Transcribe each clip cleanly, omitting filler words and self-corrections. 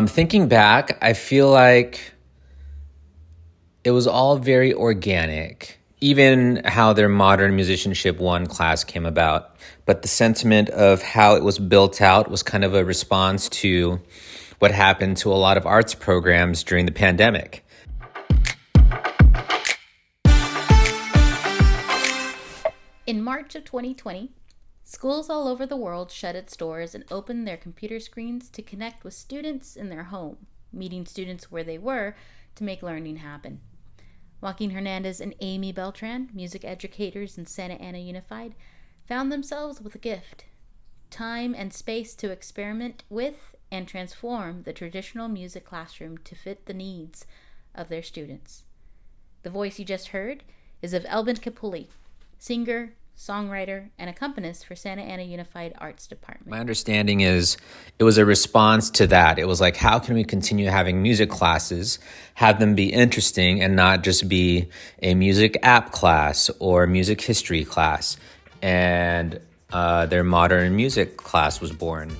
Thinking back, I feel like it was all very organic, even how their modern musicianship one class came about. But the sentiment of how it was built out was kind of a response to what happened to a lot of arts programs during the pandemic. In March of 2020, schools all over the world shut its doors and opened their computer screens to connect with students in their home, meeting students where they were to make learning happen. Joaquin Hernandez and Ammy Beltran, music educators in Santa Ana Unified, found themselves with a gift: time and space to experiment with and transform the traditional music classroom to fit the needs of their students. The voice you just heard is of Elben Capule, singer, songwriter, and accompanist for Santa Ana Unified Arts Department. My understanding is it was a response to that. It was like, how can we continue having music classes, have them be interesting and not just be a music app class or music history class? And their modern music class was born.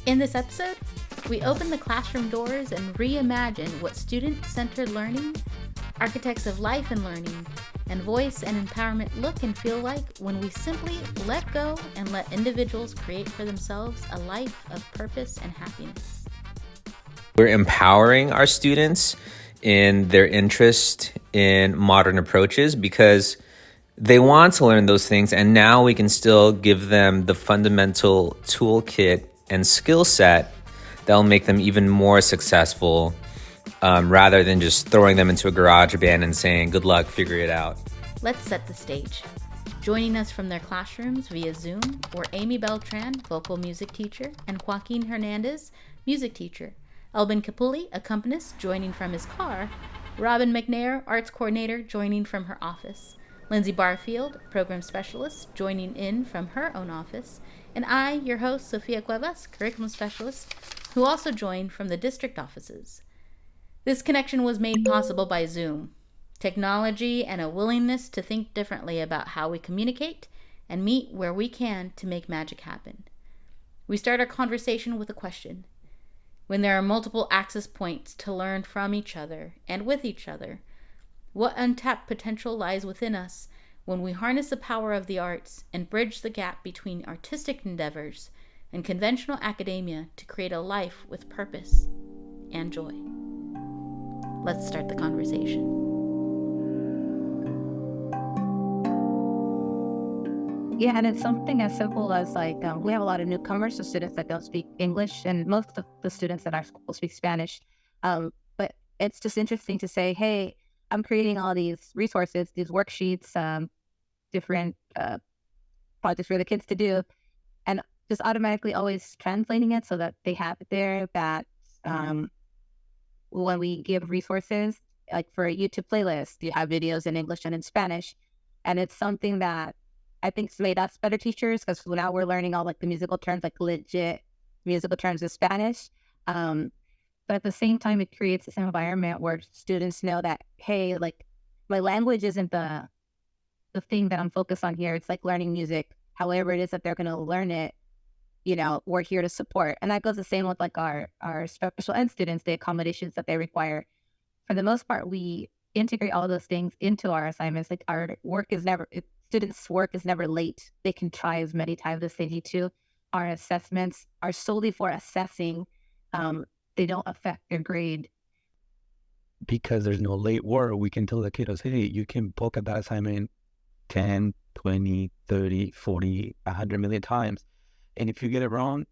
In this episode, we open the classroom doors and reimagine what student-centered learning, architects of life and learning, and voice and empowerment look and feel like when we simply let go and let individuals create for themselves a life of purpose and happiness. We're empowering our students in their interest in modern approaches because they want to learn those things, and now we can still give them the fundamental toolkit and skill set that will make them even more successful, rather than just throwing them into a garage band and saying, good luck, figure it out. Let's set the stage. Joining us from their classrooms via Zoom were Ammy Beltran, vocal music teacher, and Joaquin Hernandez, music teacher. Elben Capule, accompanist, joining from his car. Robin McNair, arts coordinator, joining from her office. Lindsay Barfield, program specialist, joining in from her own office. And I, your host, Sofia Cuevas, curriculum specialist, who also joined from the district offices. This connection was made possible by Zoom, technology, and a willingness to think differently about how we communicate and meet where we can to make magic happen. We start our conversation with a question. When there are multiple access points to learn from each other and with each other, what untapped potential lies within us when we harness the power of the arts and bridge the gap between artistic endeavors and conventional academia to create a life with purpose and joy? Let's start the conversation. Yeah, and it's something as simple as we have a lot of newcomers, so students that don't speak English, and most of the students at our school speak Spanish. But it's just interesting to say, hey, I'm creating all these resources, these worksheets, different projects for the kids to do, and just automatically always translating it so that they have it there, that when we give resources, like for a YouTube playlist, you have videos in English and in Spanish. And it's something that I think it's made us better teachers, because now we're learning all like the musical terms, like legit musical terms in Spanish. But at the same time, it creates this environment where students know that, hey, like my language isn't the thing that I'm focused on here. It's like learning music, however it is that they're going to learn it. We're here to support. And that goes the same with like our special ed students, the accommodations that they require. For the most part, we integrate all those things into our assignments. Like our work is students' work is never late. They can try as many times as they need to. Our assessments are solely for assessing. They don't affect their grade. Because there's no late work, we can tell the kiddos, hey, you can poke at that assignment 10, 20, 30, 40, 100 million times. And if you get it wrong,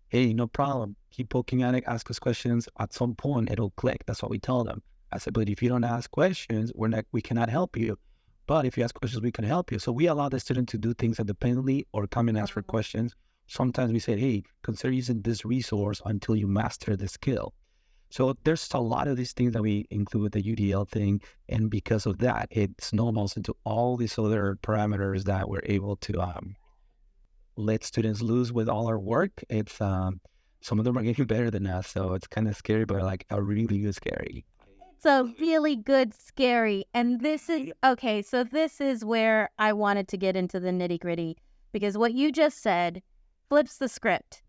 hey, no problem. Keep poking at it, ask us questions. At some point, it'll click. That's what we tell them. I said, but if you don't ask questions, we cannot help you. But if you ask questions, we can help you. So we allow the student to do things independently or come and ask for questions. Sometimes we say, hey, consider using this resource until you master the skill. So there's a lot of these things that we include with the UDL thing. And because of that, it snowballs into all these other parameters that we're able to let students loose with all our work. It's some of them are getting better than us. So it's kind of scary, but like a really good scary. It's a really good scary. And this is, okay, so this is where I wanted to get into the nitty gritty, because what you just said flips the script.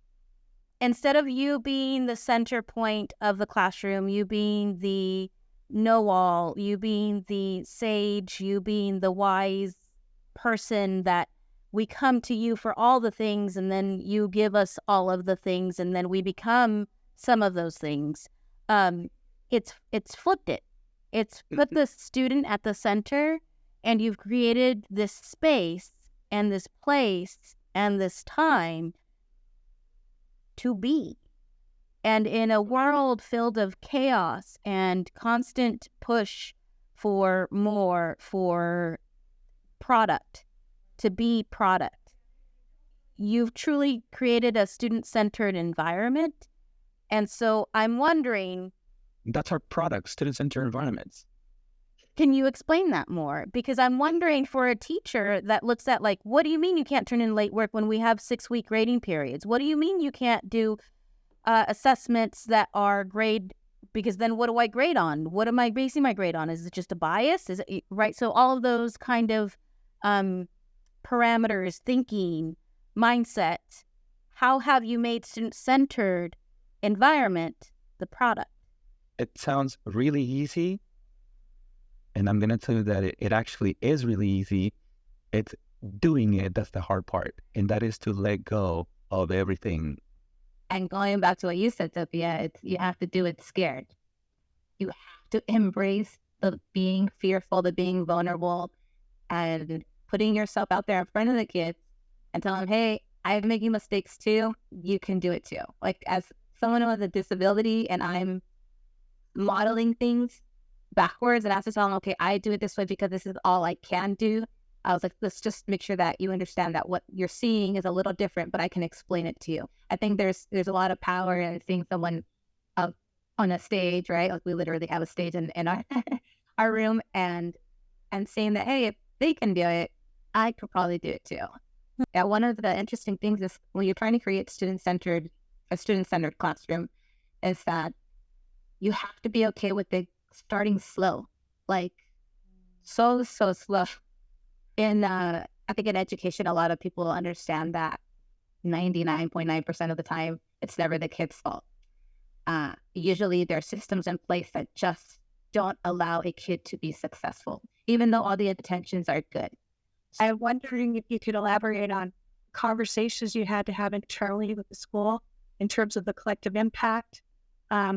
instead of you being the center point of the classroom, you being the know-all, you being the sage, you being the wise person that we come to you for all the things, and then you give us all of the things, and then we become some of those things. It's flipped it. It's put the student at the center, and you've created this space and this place and this time to be. And in a world filled of chaos and constant push for more, for product, to be product, you've truly created a student-centered environment. And so I'm wondering, That's our product, student-centered environments. can you explain that more? Because I'm wondering, for a teacher that looks at, like, what do you mean you can't turn in late work when we have 6-week grading periods? What do you mean you can't do assessments that are grade, because then what do I grade on? What am I basing my grade on? Is it just a bias? Is it right? So all of those kind of parameters, thinking, mindset, how have you made student-centered environment the product? It sounds really easy, and I'm going to tell you that it actually is really easy. It's doing it that's the hard part, and that is to let go of everything. And going back to what you said, Sophia, you have to do it scared. You have to embrace the being fearful, the being vulnerable, and putting yourself out there in front of the kids and tell them, hey, I'm making mistakes too. You can do it too. Like, as someone who has a disability and I'm modeling things backwards, and I have to tell them, okay, I do it this way because this is all I can do. I was like, let's just make sure that you understand that what you're seeing is a little different, but I can explain it to you. I think there's a lot of power in seeing someone on a stage, right? Like, we literally have a stage in our our room, and saying that, hey, if they can do it, I could probably do it too. Yeah, one of the interesting things is when you're trying to create a student-centered classroom is that you have to be okay with it starting slow, like so slow. I think in education, a lot of people understand that 99.9% of the time, it's never the kid's fault. Usually there are systems in place that just don't allow a kid to be successful, even though all the intentions are good. I'm wondering if you could elaborate on conversations you had to have internally with the school in terms of the collective impact,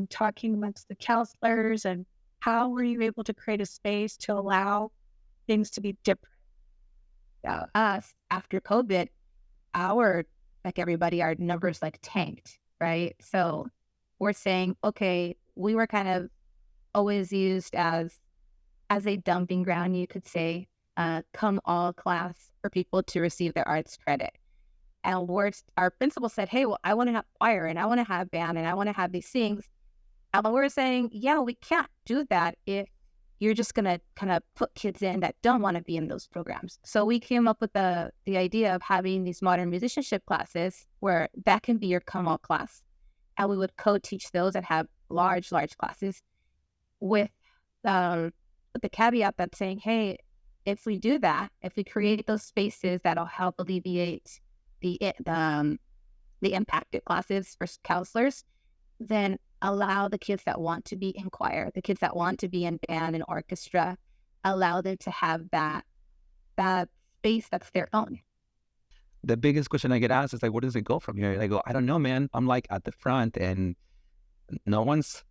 talking amongst the counselors, and how were you able to create a space to allow things to be different? Us, after COVID, like everybody, our numbers like tanked, right? So we're saying, okay, we were kind of always used as a dumping ground, you could say, come all class for people to receive their arts credit. And our principal said, hey, well, I want to have choir, and I want to have band, and I want to have these things. And we're saying, yeah, we can't do that if you're just going to kind of put kids in that don't want to be in those programs. So we came up with the idea of having these modern musicianship classes where that can be your come all class. And we would co-teach those and have large classes with the caveat that's saying, hey, if we do that, if we create those spaces that'll help alleviate the impacted classes for counselors, then allow the kids that want to be in choir, the kids that want to be in band and orchestra, allow them to have that space that's their own. The biggest question I get asked is like, where does it go from here? I go, I don't know, man. I'm like at the front and no one's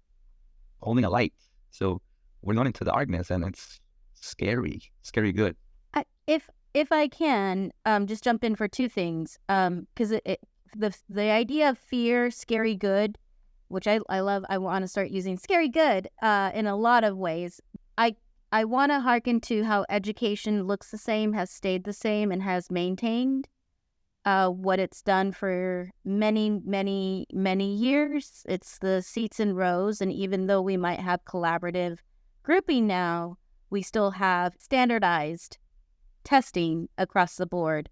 holding a light. So we're not into the darkness, and it's scary good. If I can just jump in for two things, because the idea of fear, scary good, which I love. I want to start using scary good in a lot of ways. I want to hearken to how education looks the same, has stayed the same, and has maintained what it's done for many, many, many years. It's the seats and rows, and even though we might have collaborative grouping now, we still have standardized testing across the board.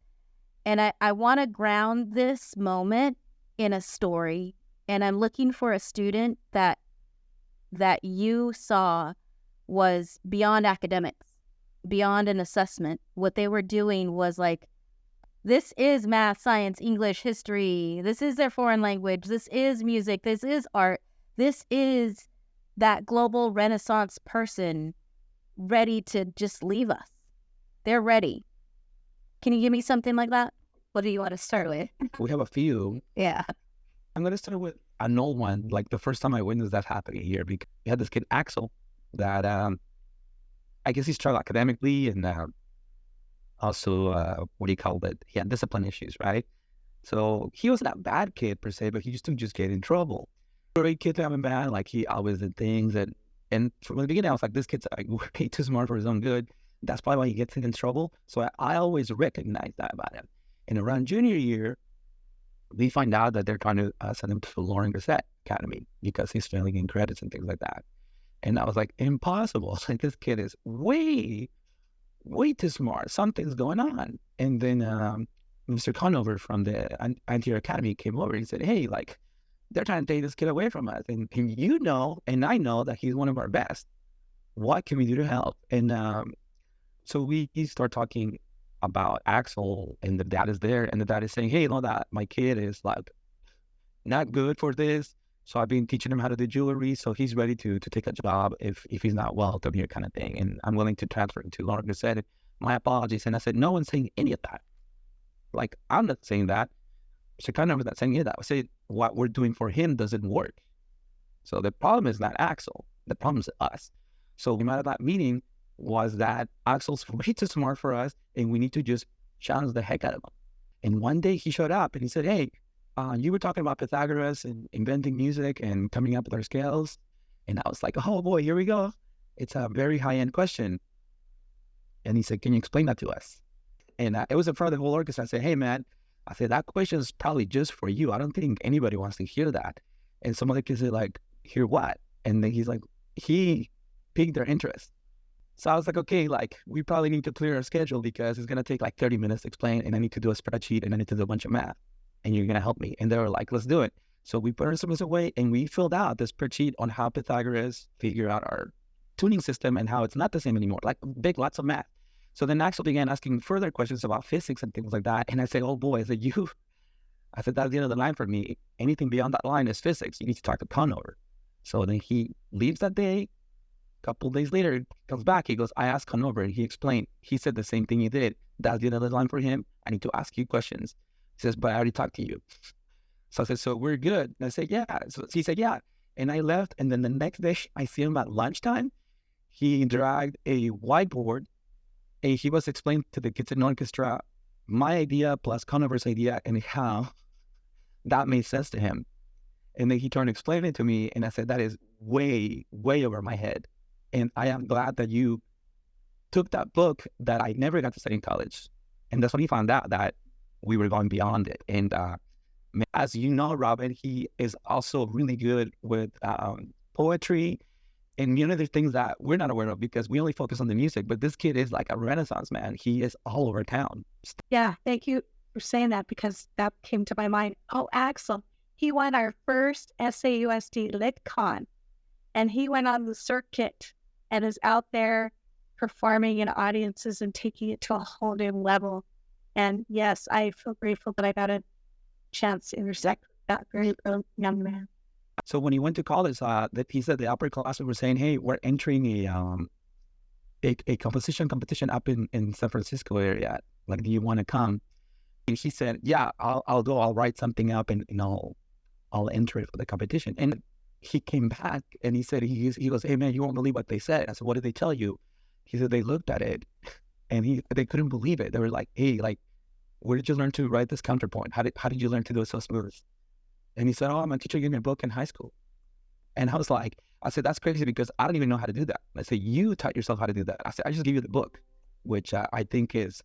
And I want to ground this moment in a story. And I'm looking for a student that you saw was beyond academics, beyond an assessment. What they were doing was like This is math, science, English, history. This is their foreign language. This is music. This is art. This is that global Renaissance person ready to just leave us. They're ready. Can you give me something like that? What do you want to start with? We have a few. Yeah. I'm going to start with an old one. Like the first time I witnessed that happening here, because we had this kid, Axel, that I guess he struggled academically and also, what do you call it? He had discipline issues, right? So he wasn't a bad kid per se, but he used to just get in trouble. Great kid to have him bad, like he always did things. And from the beginning, I was like, this kid's like way too smart for his own good. That's probably why he gets in trouble. So I always recognize that about him. And around junior year, we find out that they're trying to send him to Lauren Grisette Academy because he's failing in credits and things like that. And I was like, impossible. Like, this kid is way too smart. Something's going on. And then Mr. Conover from the Anterior Academy came over. He said, hey, like, they're trying to take this kid away from us. And you know, and I know that he's one of our best. What can we do to help? And so we start talking about Axel, and the dad is there, and the dad is saying, hey, you know that my kid is like not good for this. So I've been teaching him how to do jewelry. So he's ready to take a job if he's not welcome here, kind of thing. And I'm willing to transfer him to Lauren Grisette. My apologies. And I said, no one's saying any of that. Like, I'm not saying that. So kind of not saying any of that. I said, what we're doing for him doesn't work. So the problem is not Axel. The problem is us. So the matter of that meeting was that Axel's way too smart for us, and we need to just challenge the heck out of him. And one day he showed up and he said, hey, you were talking about Pythagoras and inventing music and coming up with our scales. And I was like, oh boy, here we go. It's a very high-end question. And he said, can you explain that to us? And it was in front of the whole orchestra. I said, hey man, I said, that question is probably just for you. I don't think anybody wants to hear that. And some other kids are like, hear what? And then he's like, he piqued their interest. So I was like, okay, like, we probably need to clear our schedule because it's going to take like 30 minutes to explain, and I need to do a spreadsheet, and I need to do a bunch of math, and you're going to help me. And they were like, let's do it. So we put our instruments away, and we filled out the spreadsheet on how Pythagoras figure out our tuning system and how it's not the same anymore, like lots of math. So then Axel began asking further questions about physics and things like that. And I said, oh boy, I said, that's the end of the line for me. Anything beyond that line is physics. You need to talk to Conover. So then he leaves that day. Couple of days later, he comes back. He goes, I asked Conover, and he explained. He said the same thing he did. That's the end of the line for him. I need to ask you questions. He says, but I already talked to you. So I said, so we're good. And I said, yeah. So he said, yeah. And I left. And then the next day, I see him at lunchtime. He dragged a whiteboard, and he was explaining to the kids in the orchestra my idea plus Conover's idea and how that made sense to him. And then he turned to explain it to me. And I said, that is way, way over my head. And I am glad that you took that book that I never got to study in college. And that's when he found out that we were going beyond it. And as you know, Robin, he is also really good with poetry and other things that we're not aware of because we only focus on the music. But this kid is like a Renaissance man. He is all over town. Yeah, thank you for saying that because that came to my mind. Oh, Axel, he won our first SAUSD LitCon, and he went on the circuit and is out there performing in audiences and taking it to a whole new level. And yes, I feel grateful that I got a chance to intersect with that very young man. So when he went to college, he said the upperclassmen were saying, hey, we're entering a composition competition up in San Francisco area. Like, do you want to come? And he said, yeah, I'll go. I'll write something up and I'll enter it for the competition. And he came back and he said, he goes, hey man, you won't believe what they said. I said, what did they tell you? He said, they looked at it and they couldn't believe it. They were like, hey, like, where did you learn to write this counterpoint? How did you learn to do it so smooth? And he said, oh, my teacher gave me a book in high school. And I was like, I said, that's crazy because I don't even know how to do that. I said, you taught yourself how to do that. I said, I just give you the book, which I think is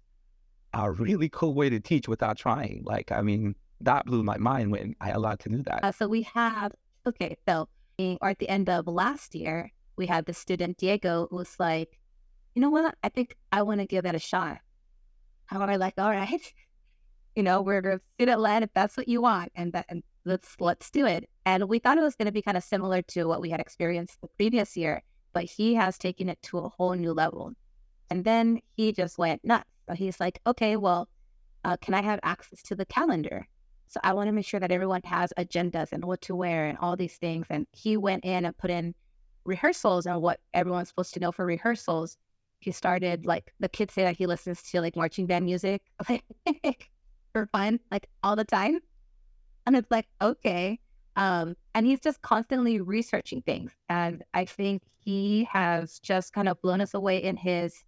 a really cool way to teach without trying. Like, I mean, that blew my mind when I allowed to do that. So we have, or at the end of last year, we had the student Diego who was like, you know what? I think I want to give that a shot. How am I like, all right, we're student led if that's what you want, and let's do it. And we thought it was going to be kind of similar to what we had experienced the previous year, but he has taken it to a whole new level. And then he just went nuts. So he's like, okay, well, can I have access to the calendar? So I want to make sure that everyone has agendas and what to wear and all these things. And he went in and put in rehearsals and what everyone's supposed to know for rehearsals. He started, like, the kids say that he listens to like marching band music like for fun, like all the time. And it's like, okay. And he's just constantly researching things. And I think he has just kind of blown us away in his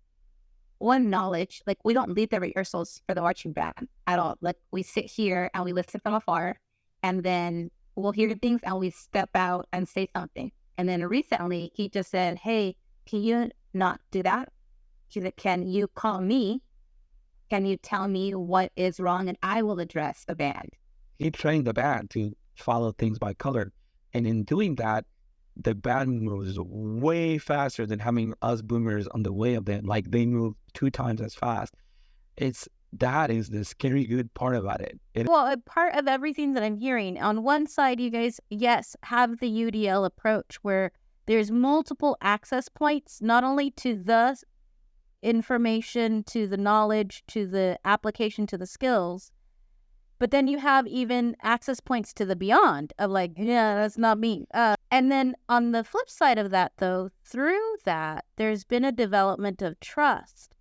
knowledge. Like, we don't lead the rehearsals for the marching band at all. Like, we sit here and we listen from afar, and then we'll hear things and we step out and say something. And then recently he just said, hey, can you not do that? He said, can you call me? Can you tell me what is wrong? And I will address the band. He trained the band to follow things by color. And in doing that, the band moves way faster than having us boomers on the way of them. Like, they move 2 times as fast. That is the scary good part about it. Well, a part of everything that I'm hearing, on one side, you guys, yes, have the UDL approach where there's multiple access points, not only to the information, to the knowledge, to the application, to the skills, but then you have even access points to the beyond of like, yeah, that's not me. And then on the flip side of that, though, through that, there's been a development of trust.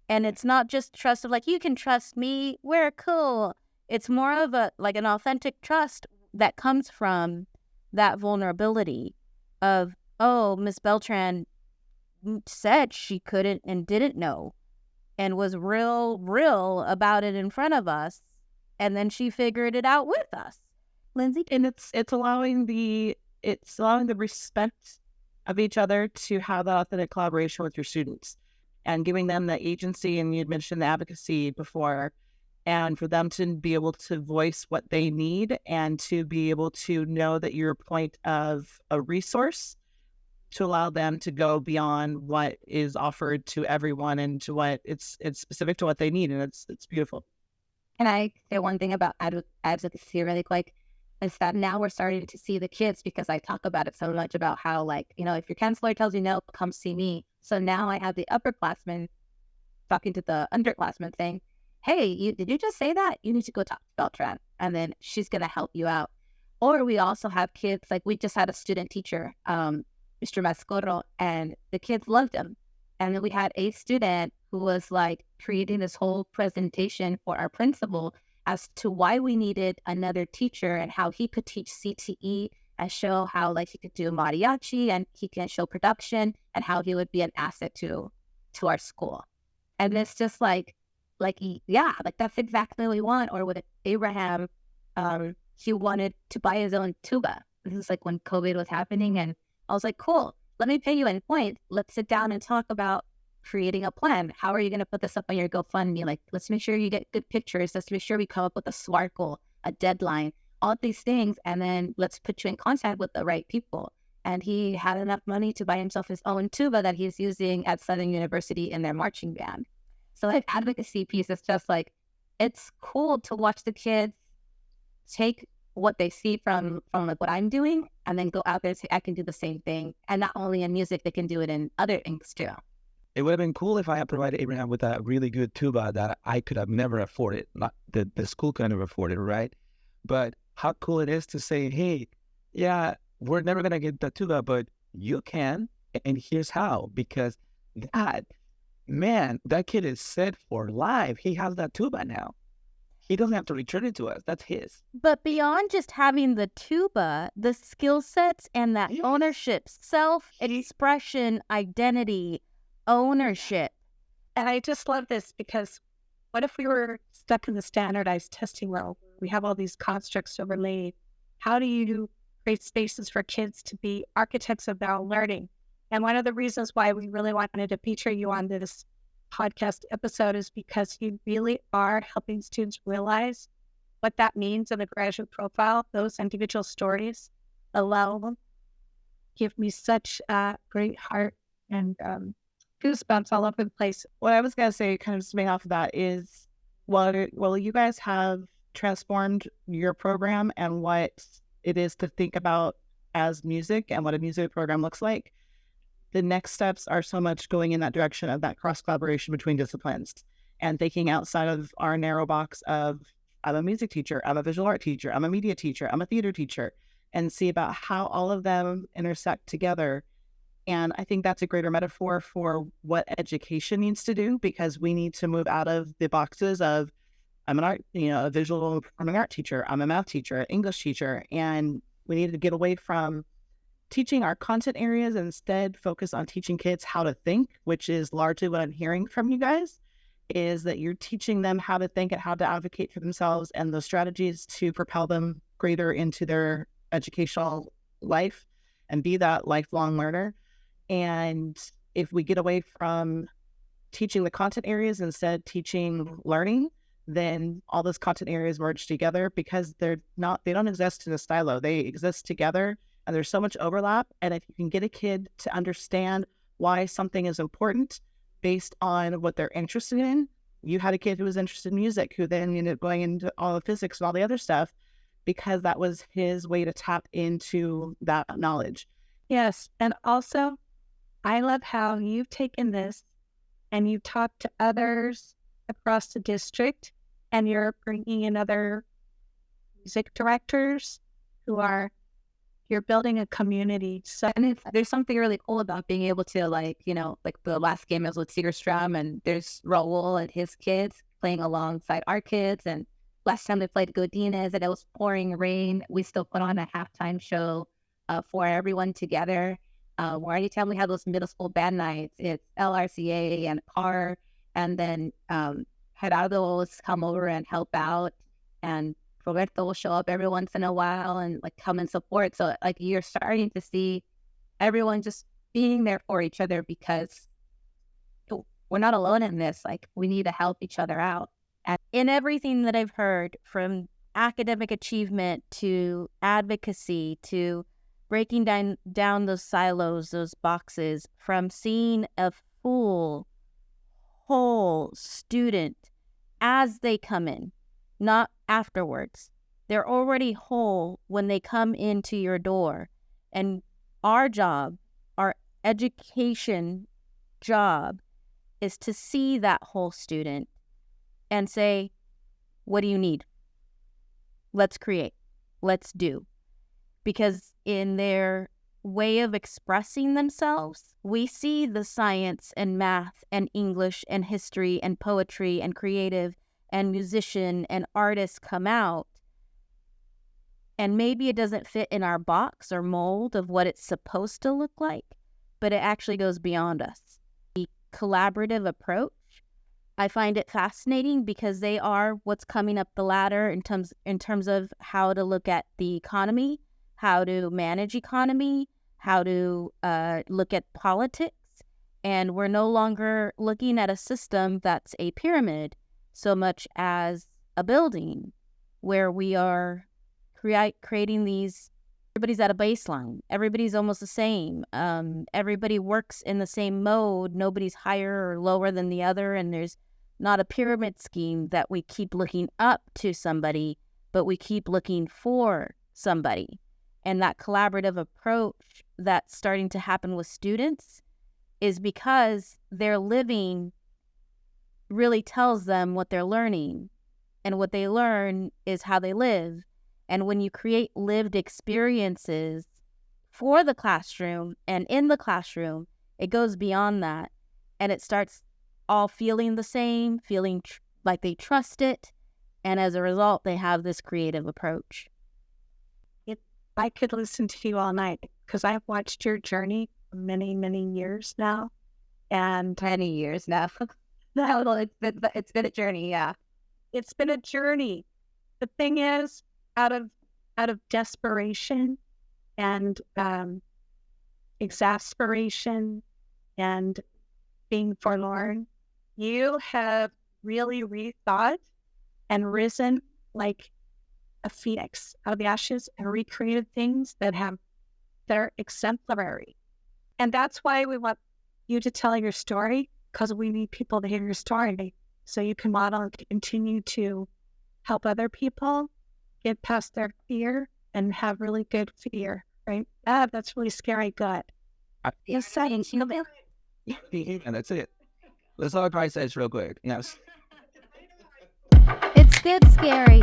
And it's not just trust of like, you can trust me, we're cool. It's more of an authentic trust that comes from that vulnerability of, oh, Miss Beltran said she couldn't and didn't know and was real about it in front of us. And then she figured it out with us. Lindsay? And it's allowing the respect of each other to have that authentic collaboration with your students and giving them the agency. And you had mentioned the advocacy before, and for them to be able to voice what they need and to be able to know that you're a point of a resource to allow them to go beyond what is offered to everyone and to what it's specific to what they need. And it's beautiful. Can I say one thing about advocacy really quick? Is that now we're starting to see the kids, because I talk about it so much about how, like, you know, if your counselor tells you no, come see me. So now I have the upperclassmen talking to the underclassmen saying, hey, did you just say that? You need to go talk to Beltran, and then she's going to help you out. Or we also have kids, like we just had a student teacher, Mr. Mascoro, and the kids loved him. And then we had a student who was like creating this whole presentation for our principal as to why we needed another teacher and how he could teach CTE and show how, like, he could do mariachi and he can show production and how he would be an asset to our school. And it's just like, yeah, like that's exactly what we want. Or with Abraham, he wanted to buy his own tuba. This is like when COVID was happening. And I was like, cool, let me pay you in points. Let's sit down and talk about creating a plan. How are you going to put this up on your GoFundMe? Like, let's make sure you get good pictures. Let's make sure we come up with a SWART goal, a deadline, all these things. And then let's put you in contact with the right people. And he had enough money to buy himself his own tuba that he's using at Southern University in their marching band. So like advocacy piece is just like, it's cool to watch the kids take what they see from like what I'm doing and then go out there and say, I can do the same thing. And not only in music, they can do it in other things too. It would have been cool if I had provided Abraham with a really good tuba that I could have never afforded. Not the school could have afforded, right? But how cool it is to say, hey, yeah, we're never going to get the tuba, but you can. And here's how. Because that kid is set for life. He has that tuba now. He doesn't have to return it to us. That's his. But beyond just having the tuba, the skill sets and that ownership, self-expression, identity, ownership. And I just love this because what if we were stuck in the standardized testing role? We have all these constructs overlaid. How do you create spaces for kids to be architects of their own learning? And one of the reasons why we really wanted to feature you on this podcast episode is because you really are helping students realize what that means in a graduate profile. Those individual stories alone give me such a great heart and goosebumps all over the place. What I was going to say, kind of summing off of that, is while you guys have transformed your program and what it is to think about as music and what a music program looks like, the next steps are so much going in that direction of that cross collaboration between disciplines and thinking outside of our narrow box of, I'm a music teacher, I'm a visual art teacher, I'm a media teacher, I'm a theater teacher, and see about how all of them intersect together. And I think that's a greater metaphor for what education needs to do, because we need to move out of the boxes of, I'm an art, a visual performing art teacher, I'm a math teacher, an English teacher, and we need to get away from teaching our content areas and instead focus on teaching kids how to think, which is largely what I'm hearing from you guys, is that you're teaching them how to think and how to advocate for themselves and the strategies to propel them greater into their educational life and be that lifelong learner. And if we get away from teaching the content areas, instead teaching learning, then all those content areas merge together, because they don't exist in a silo. They exist together, and there's so much overlap. And if you can get a kid to understand why something is important based on what they're interested in, you had a kid who was interested in music, who then ended up going into all the physics and all the other stuff, because that was his way to tap into that knowledge. Yes. And also, I love how you've taken this and you've talked to others across the district, and you're bringing in other music directors you're building a community. So, And there's something really cool about being able to, like the last game is with Cedarstrom, and there's Raul and his kids playing alongside our kids. And last time they played Godinez and it was pouring rain, we still put on a halftime show for everyone together. Where anytime we have those middle school band nights, it's LRCA and CAR, and then Gerardo's come over and help out, and Roberto will show up every once in a while and like come and support. So like you're starting to see everyone just being there for each other, because we're not alone in this. Like, we need to help each other out. And in everything that I've heard, from academic achievement to advocacy to breaking down those silos, those boxes, from seeing a full, whole student as they come in, not afterwards. They're already whole when they come into your door. And our job, our education job, is to see that whole student and say, what do you need? Let's create. Let's do. Because in their way of expressing themselves, we see the science and math and English and history and poetry and creative and musician and artist come out. And maybe it doesn't fit in our box or mold of what it's supposed to look like, but it actually goes beyond us. The collaborative approach, I find it fascinating, because they are what's coming up the ladder in terms of how to look at the economy, how to manage economy, how to look at politics. And we're no longer looking at a system that's a pyramid so much as a building where we are creating these, everybody's at a baseline. Everybody's almost the same. Everybody works in the same mode. Nobody's higher or lower than the other. And there's not a pyramid scheme that we keep looking up to somebody, but we keep looking for somebody. And that collaborative approach that's starting to happen with students is because their living really tells them what they're learning. And what they learn is how they live. And when you create lived experiences for the classroom and in the classroom, it goes beyond that. And it starts all feeling the same, feeling like they trust it. And as a result, they have this creative approach. I could listen to you all night, because I've watched your journey for many, many years now. And 20 years now. No, it's been a journey, yeah. It's been a journey. The thing is, out of desperation and exasperation and being forlorn, you have really rethought and risen like a phoenix out of the ashes and recreated things that are exemplary. And that's why we want you to tell your story, because we need people to hear your story so you can model and continue to help other people get past their fear and have really good fear, right? That's really scary gut. Yes, science, And that's it. Let's all try this real quick. Yes. It's good scary.